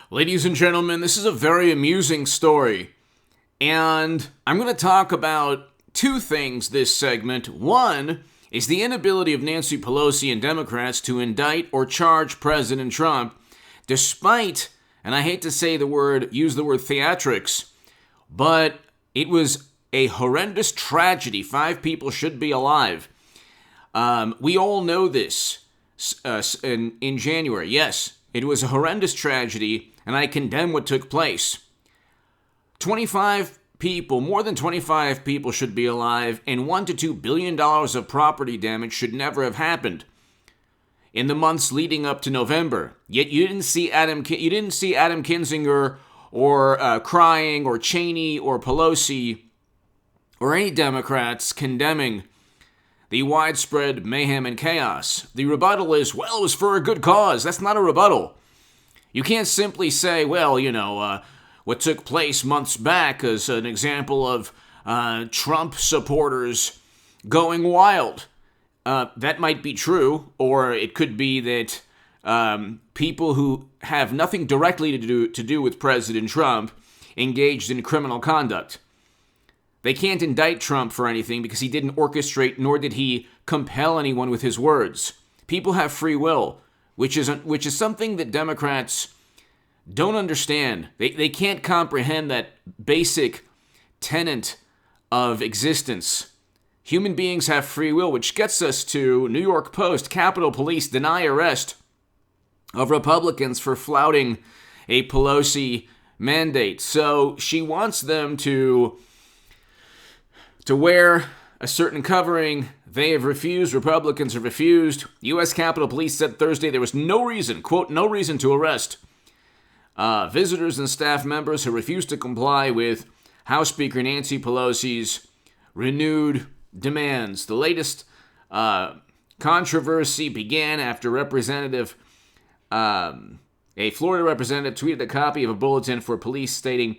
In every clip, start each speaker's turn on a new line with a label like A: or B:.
A: Ladies and gentlemen, this is a very amusing story, and I'm going to talk about two things this segment. One is the inability of Nancy Pelosi and Democrats to indict or charge President Trump, despite, and I hate to use the word theatrics, but it was a horrendous tragedy. 5 people should be alive. We all know this in January. Yes, it was a horrendous tragedy, and I condemn what took place. 25 people, more than 25 people should be alive, and $1 to $2 billion of property damage should never have happened in the months leading up to November. Yet you didn't see Adam Kinzinger or crying, or Cheney or Pelosi or any Democrats condemning the widespread mayhem and chaos. The rebuttal is, well, it was for a good cause. That's not a rebuttal. You can't simply say, well, what took place months back is an example of Trump supporters going wild. That might be true, or it could be that people who have nothing directly to do with President Trump engaged in criminal conduct. They can't indict Trump for anything because he didn't orchestrate nor did he compel anyone with his words. People have free will, which is something that Democrats don't understand. They can't comprehend that basic tenet of existence. Human beings have free will, which gets us to New York Post. Capitol Police deny arrest of Republicans for flouting a Pelosi mandate. So she wants them to wear a certain covering. They have refused. Republicans have refused. U.S. Capitol Police said Thursday there was no reason, quote, no reason to arrest visitors and staff members who refused to comply with House Speaker Nancy Pelosi's renewed demands. The latest controversy began after a Florida representative tweeted a copy of a bulletin for police stating,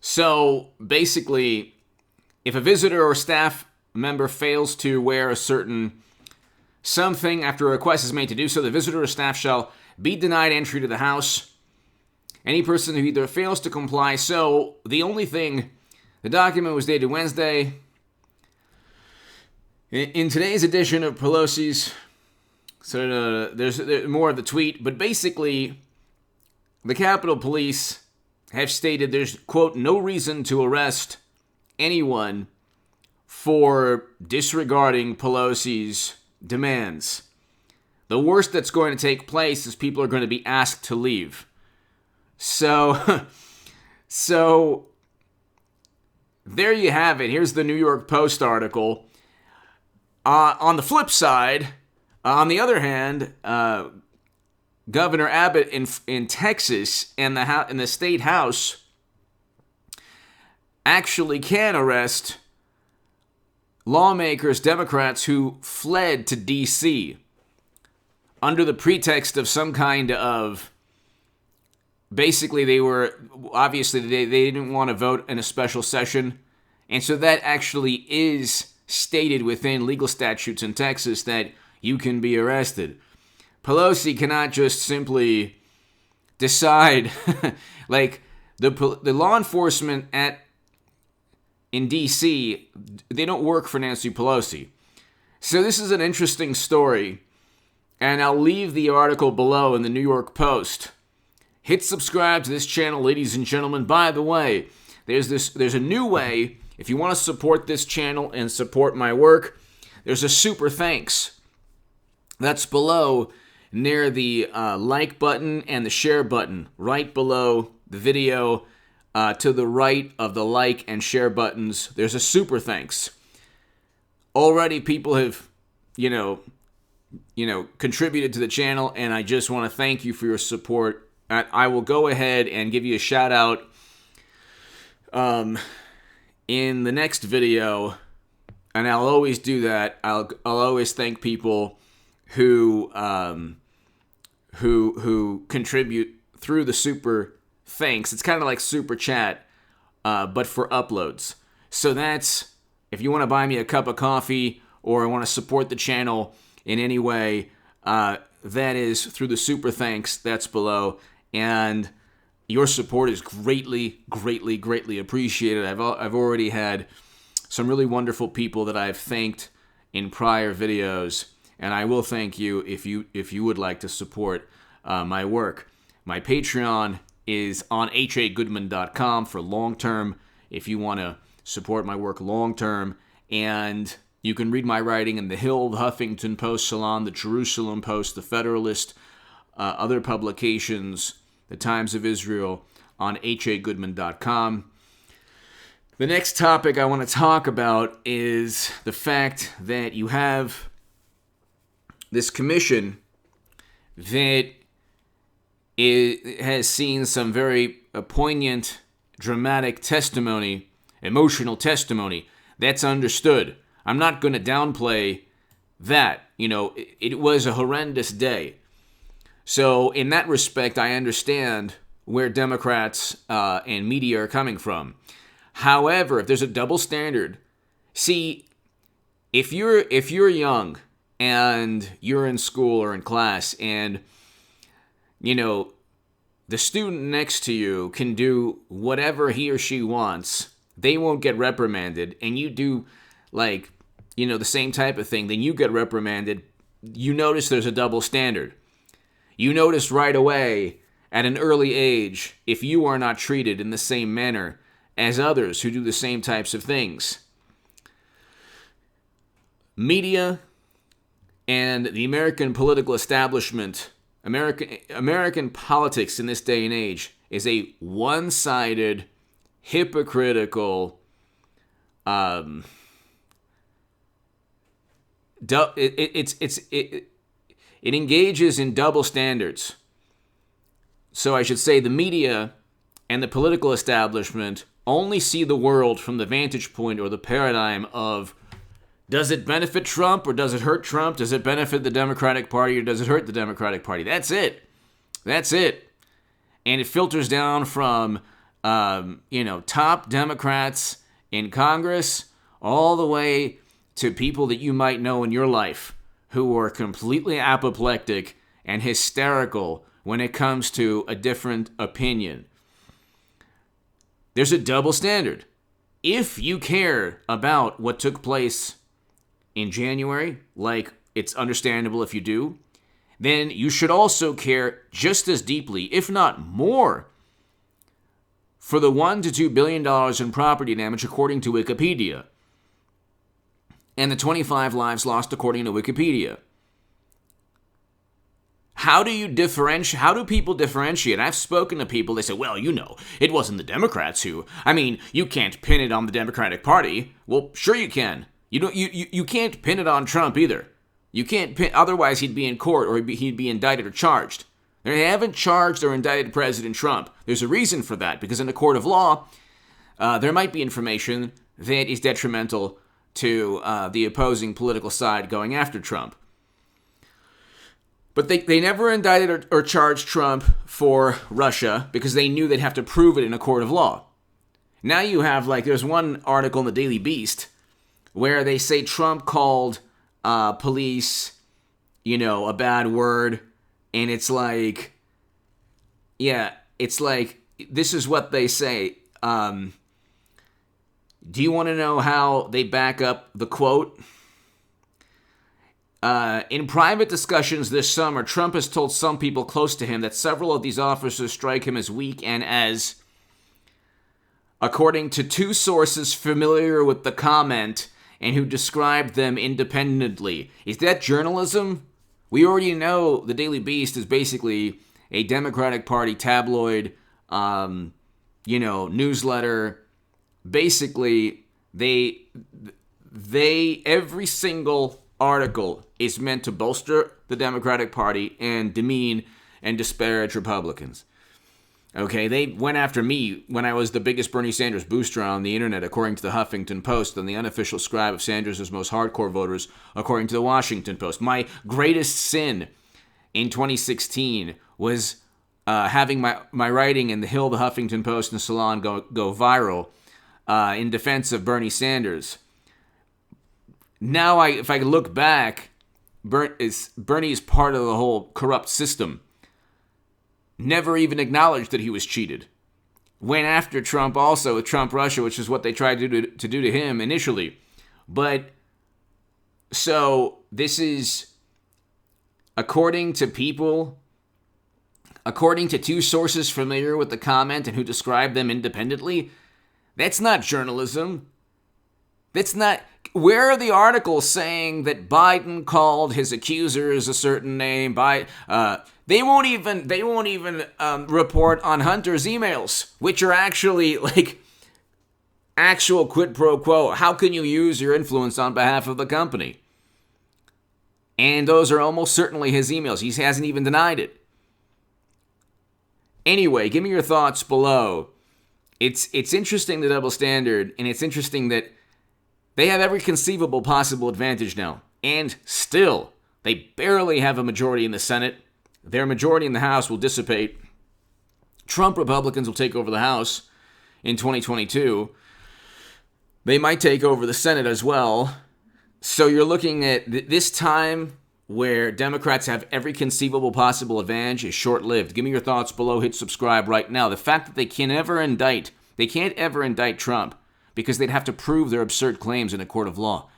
A: so basically, if a visitor or staff member fails to wear a certain something after a request is made to do so, the visitor or staff shall be denied entry to the house. Any person who either fails to comply. So the document was dated Wednesday. In today's edition of Pelosi's, there's more of the tweet, but basically, the Capitol Police have stated there's, quote, no reason to arrest anyone for disregarding Pelosi's demands. The worst that's going to take place is people are going to be asked to leave. So there you have it. Here's the New York Post article. On the flip side, on the other hand, Governor Abbott in Texas and the state house actually can arrest lawmakers, Democrats who fled to D.C. under the pretext of some kind of, basically they didn't want to vote in a special session, and so that actually is stated within legal statutes in Texas that you can be arrested. Pelosi cannot just simply decide, like the law enforcement in D.C., they don't work for Nancy Pelosi. So this is an interesting story, and I'll leave the article below in the New York Post. Hit subscribe to this channel, ladies and gentlemen. By the way, there's a new way. If you want to support this channel and support my work, there's a super thanks. That's below near the like button and the share button, right below the video. To the right of the like and share buttons, there's a super thanks. Already people have, contributed to the channel, and I just want to thank you for your support. I will go ahead and give you a shout out in the next video, and I'll always do that. I'll always thank people who contribute through the super thanks. It's kind of like super chat, but for uploads. So that's, if you want to buy me a cup of coffee or want to support the channel in any way, that is through the super thanks that's below. And your support is greatly, greatly, greatly appreciated. I've already had some really wonderful people that I've thanked in prior videos, and I will thank you if you would like to support my work. My Patreon is on hagoodman.com for long term if you want to support my work long term, and you can read my writing in The Hill, The Huffington Post, Salon, The Jerusalem Post, The Federalist, other publications, The Times of Israel, on hagoodman.com. The next topic I want to talk about is the fact that you have this commission that has seen some very poignant, dramatic testimony, emotional testimony. That's understood. I'm not going to downplay that. It was a horrendous day. So in that respect, I understand where Democrats and media are coming from. However, if there's a double standard, see, if you're young and you're in school or in class and the student next to you can do whatever he or she wants, they won't get reprimanded, and you do the same type of thing, then you get reprimanded. You notice there's a double standard. You notice right away at an early age if you are not treated in the same manner as others who do the same types of things. Media and the American political establishment, American politics in this day and age is a one-sided, hypocritical, it engages in double standards. So I should say the media and the political establishment only see the world from the vantage point or the paradigm of, does it benefit Trump or does it hurt Trump? Does it benefit the Democratic Party or does it hurt the Democratic Party? That's it. And it filters down from, top Democrats in Congress all the way to people that you might know in your life who are completely apoplectic and hysterical when it comes to a different opinion. There's a double standard. If you care about what took place in January, like it's understandable if you do, then you should also care just as deeply, if not more, for the $1 to $2 billion in property damage according to Wikipedia, and the 25 lives lost according to Wikipedia. How do people differentiate? I've spoken to people, they say, well, it wasn't the Democrats who, you can't pin it on the Democratic Party. Well, sure you can. You can't pin it on Trump either. You can't pin, otherwise he'd be in court or he'd be indicted or charged. They haven't charged or indicted President Trump. There's a reason for that, because in a court of law, there might be information that is detrimental to the opposing political side going after Trump. But they never indicted or charged Trump for Russia because they knew they'd have to prove it in a court of law. Now you have, there's one article in the Daily Beast where they say Trump called police, a bad word. And it's this is what they say. Do you want to know how they back up the quote? In private discussions this summer, Trump has told some people close to him that several of these officers strike him as weak and as, according to two sources familiar with the comment and who described them independently. Is that journalism? We already know the Daily Beast is basically a Democratic Party tabloid, newsletter. Basically, they every single article is meant to bolster the Democratic Party and demean and disparage Republicans. Okay, they went after me when I was the biggest Bernie Sanders booster on the internet, according to the Huffington Post, and the unofficial scribe of Sanders' most hardcore voters, according to the Washington Post. My greatest sin in 2016 was having my writing in The Hill, the Huffington Post, and Salon go viral in defense of Bernie Sanders. Now, if I look back, Bernie is part of the whole corrupt system. Never even acknowledged that he was cheated. Went after Trump also with Trump Russia, which is what they tried to do to him initially. But, so, this is, according to two sources familiar with the comment and who describe them independently, that's not journalism. That's not... Where are the articles saying that Biden called his accusers a certain name? They won't even report on Hunter's emails, which are actually like actual quid pro quo. How can you use your influence on behalf of the company? And those are almost certainly his emails. He hasn't even denied it. Anyway, give me your thoughts below. It's interesting, the double standard, and it's interesting that they have every conceivable possible advantage now. And still, they barely have a majority in the Senate. Their majority in the House will dissipate. Trump Republicans will take over the House in 2022. They might take over the Senate as well. So you're looking at this time where Democrats have every conceivable possible advantage is short-lived. Give me your thoughts below. Hit subscribe right now. The fact that they can't ever indict Trump because they'd have to prove their absurd claims in a court of law.